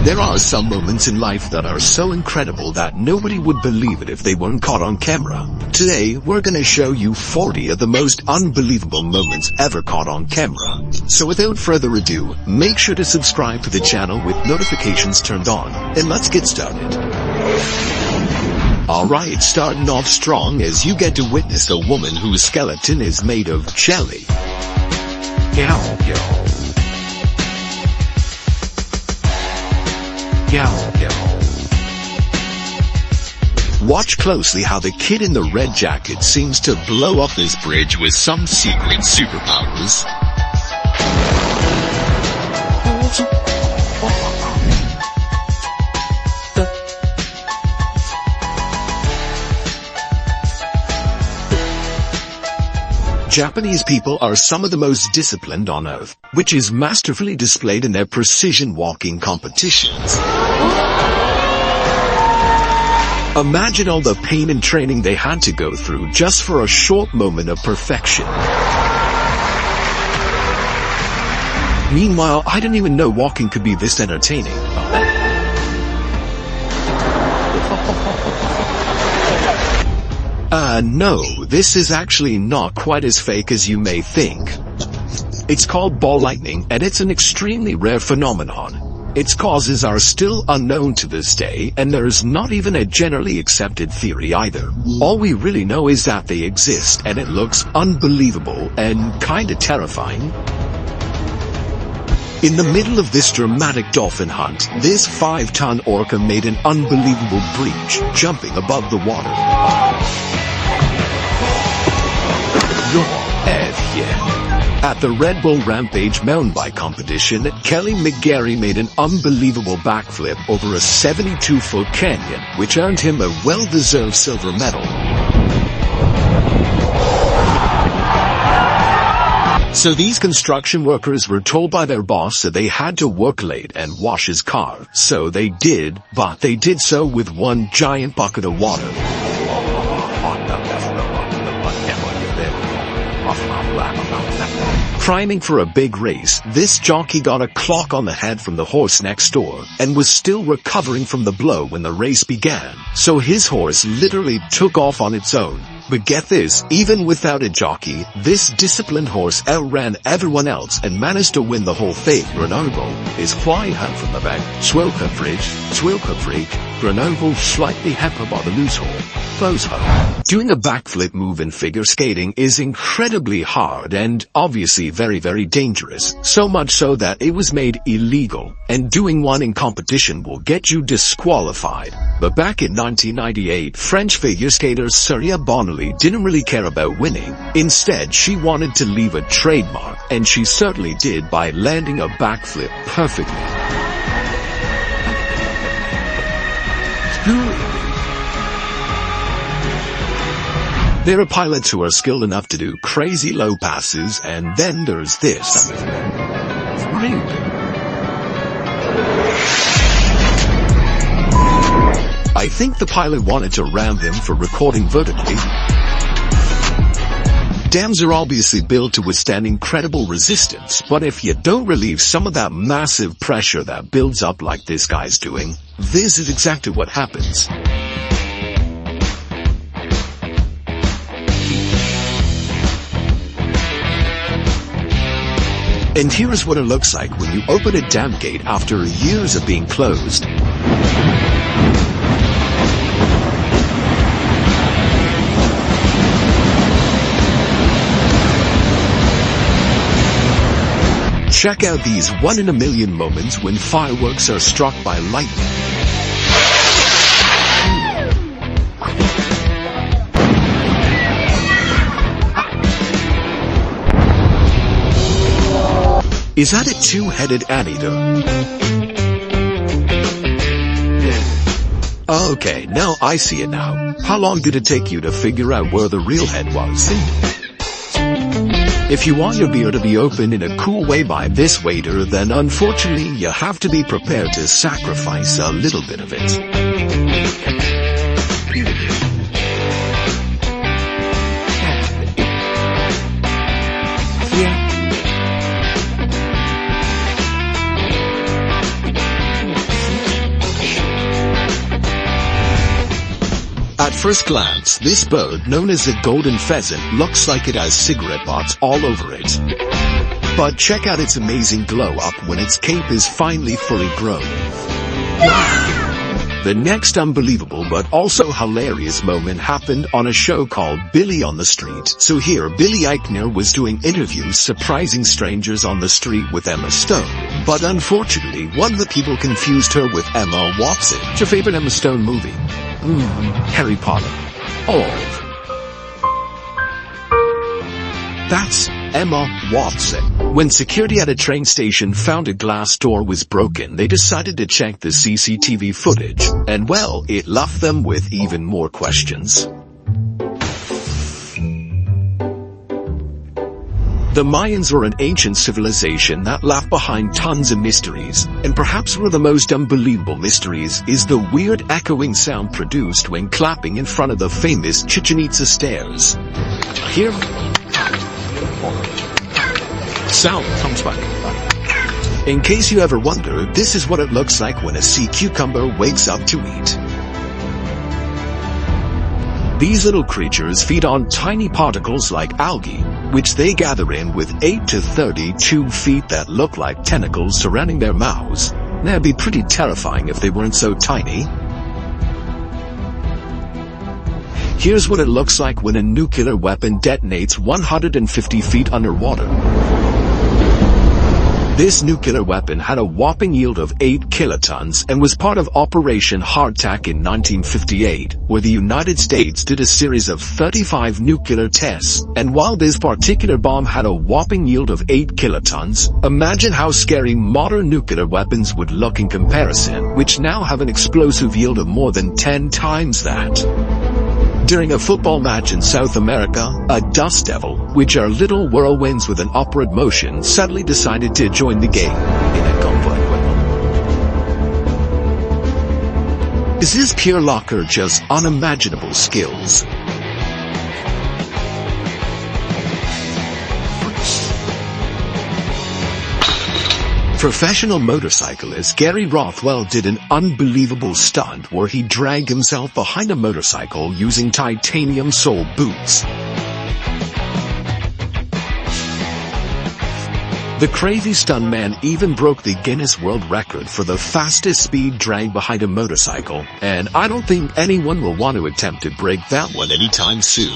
There are some moments in life that are so incredible that nobody would believe it if they weren't caught on camera. Today, we're gonna show you 40 of the most unbelievable moments ever caught on camera. So without further ado, make sure to subscribe to the channel with notifications turned on, and let's get started. Alright, starting off strong as you get to witness a woman whose skeleton is made of jelly. Yow, yow. Yow, yow. Watch closely how the kid in the red jacket seems to blow up this bridge with some secret superpowers. Japanese people are some of the most disciplined on earth, which is masterfully displayed in their precision walking competitions. Imagine all the pain and training they had to go through just for a short moment of perfection. Meanwhile, I didn't even know walking could be this entertaining. No, this is actually not quite as fake as you may think. It's called ball lightning, and it's an extremely rare phenomenon. Its causes are still unknown to this day, and there's not even a generally accepted theory either. All we really know is that they exist, and it looks unbelievable and kinda terrifying. In the middle of this dramatic dolphin hunt, this 5-ton orca made an unbelievable breach, jumping above the water. At the Red Bull Rampage mountain bike competition, Kelly McGarry made an unbelievable backflip over a 72-foot canyon, which earned him a well-deserved silver medal. So these construction workers were told by their boss that they had to work late and wash his car. So they did, but they did so with one giant bucket of water. Priming for a big race, this jockey got a clock on the head from the horse next door, and was still recovering from the blow when the race began. So his horse literally took off on its own. But get this, even without a jockey, this disciplined horse outran everyone else and managed to win the whole thing. Grenoble is flying out from the back. Swilka freak, Grenoble slightly hampered by the loose hole. Close hole. Doing a backflip move in figure skating is incredibly hard and obviously very, very dangerous. So much so that it was made illegal, and doing one in competition will get you disqualified. But back in 1998, French figure skater Surya Bonnelly didn't really care about winning. Instead, she wanted to leave a trademark, and she certainly did by landing a backflip perfectly. There are pilots who are skilled enough to do crazy low passes, and then there's this. I think the pilot wanted to ram them for recording vertically. Dams are obviously built to withstand incredible resistance, but if you don't relieve some of that massive pressure that builds up like this guy's doing, this is exactly what happens. And here's what it looks like when you open a dam gate after years of being closed. Check out these 1 in a million moments when fireworks are struck by lightning. Is that a two-headed anteater? Okay, now I see it now. How long did it take you to figure out where the real head was? If you want your beer to be opened in a cool way by this waiter, then unfortunately you have to be prepared to sacrifice a little bit of it. first glance, this bird, known as the golden pheasant, looks like it has cigarette butts all over it. But check out its amazing glow up when its cape is finally fully grown. The next unbelievable but also hilarious moment happened on a show called Billy on the Street. So here, Billy Eichner was doing interviews surprising strangers on the street with Emma Stone. But unfortunately, one of the people confused her with Emma Watson. What's your favorite Emma Stone movie? Harry Potter. Oh. That's Emma Watson. When security at a train station found a glass door was broken, they decided to check the CCTV footage. And well, it left them with even more questions. The Mayans were an ancient civilization that left behind tons of mysteries, and perhaps one of the most unbelievable mysteries is the weird echoing sound produced when clapping in front of the famous Chichen Itza stairs. Here, sound comes back. In case you ever wonder, this is what it looks like when a sea cucumber wakes up to eat. These little creatures feed on tiny particles like algae, which they gather in with 8 to 32 feet that look like tentacles surrounding their mouths. That'd be pretty terrifying if they weren't so tiny. Here's what it looks like when a nuclear weapon detonates 150 feet underwater. This nuclear weapon had a whopping yield of 8 kilotons and was part of Operation Hardtack in 1958, where the United States did a series of 35 nuclear tests. And while this particular bomb had a whopping yield of 8 kilotons, imagine how scary modern nuclear weapons would look in comparison, which now have an explosive yield of more than 10 times that. During a football match in South America, a dust devil, which are little whirlwinds with an upward motion, suddenly decided to join the game. Is this pure luck or just unimaginable skills? Professional motorcyclist Gary Rothwell did an unbelievable stunt where he dragged himself behind a motorcycle using titanium sole boots. The crazy stuntman even broke the Guinness World Record for the fastest speed drag behind a motorcycle, and I don't think anyone will want to attempt to break that one anytime soon.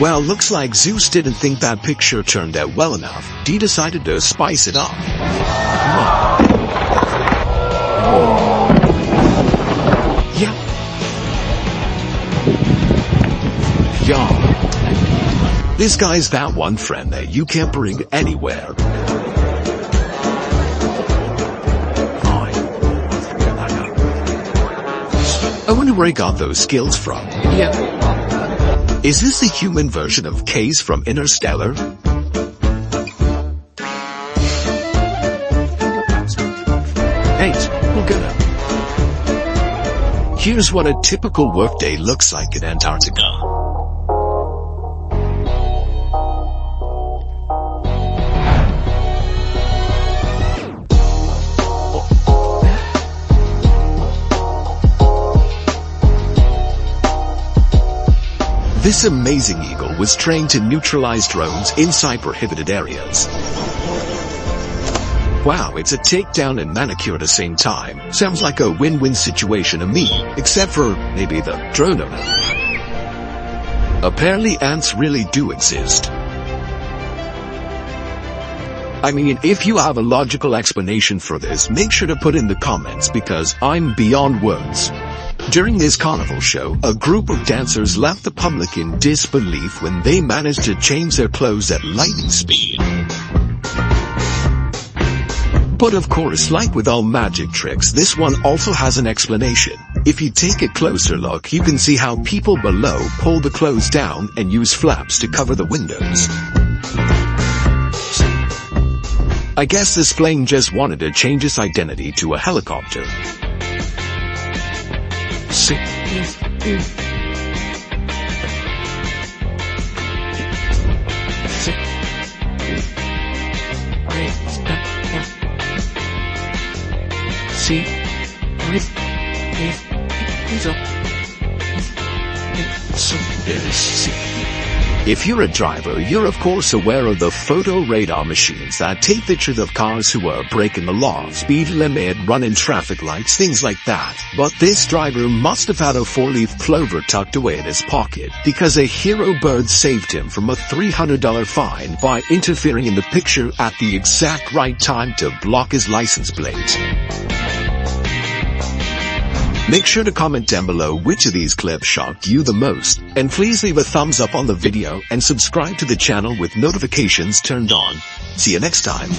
Well, looks like Zeus didn't think that picture turned out well enough. He decided to spice it up. Yeah. This guy's that one friend that you can't bring anywhere. I wonder where he got those skills from. Yeah. Is this the human version of Case from Interstellar? Hey, we'll get it. Here's what a typical workday looks like in Antarctica. This amazing eagle was trained to neutralize drones inside prohibited areas. Wow, it's a takedown and manicure at the same time. Sounds like a win-win situation to me, except for maybe the drone owner. Apparently ants really do exist. I mean, if you have a logical explanation for this, make sure to put in the comments because I'm beyond words. During this carnival show, a group of dancers left the public in disbelief when they managed to change their clothes at lightning speed. But of course, like with all magic tricks, this one also has an explanation. If you take a closer look, you can see how people below pull the clothes down and use flaps to cover the windows. I guess this plane just wanted to change its identity to a helicopter. See? See? If you're a driver, you're of course aware of the photo radar machines that take pictures of cars who are breaking the law, speed limit, running traffic lights, things like that. But this driver must have had a 4-leaf clover tucked away in his pocket, because a hero bird saved him from a $300 fine by interfering in the picture at the exact right time to block his license plate. Make sure to comment down below which of these clips shocked you the most, and please leave a thumbs up on the video and subscribe to the channel with notifications turned on. See you next time.